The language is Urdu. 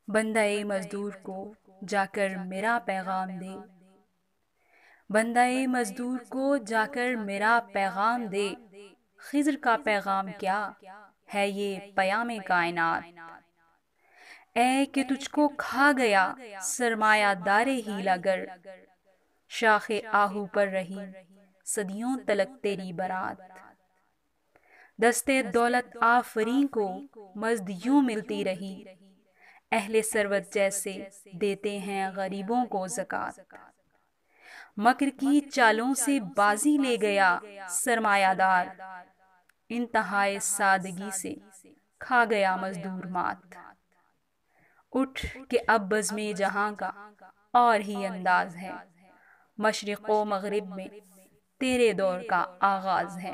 بندہ مزدور کو جا کر میرا پیغام دے، بندہ مزدور کو جا کر میرا پیغام دے، خضر کا پیغام کیا ہے یہ پیام کائنات، اے کہ تجھ کو کھا گیا سرمایہ دار ہیلا گر، شاخ آہو پر رہی صدیوں تلک تیری برات، دستے دولت آفریں کو مزد یوں ملتی رہی، اہل ثروت جیسے دیتے ہیں غریبوں کو زکوٰۃ، مکر کی چالوں سے بازی لے گیا سرمایہ دار، انتہائے سادگی سے کھا گیا مزدور مات، اٹھ کہ اب بزم جہاں کا اور ہی انداز ہے، مشرق و مغرب میں تیرے دور کا آغاز ہے۔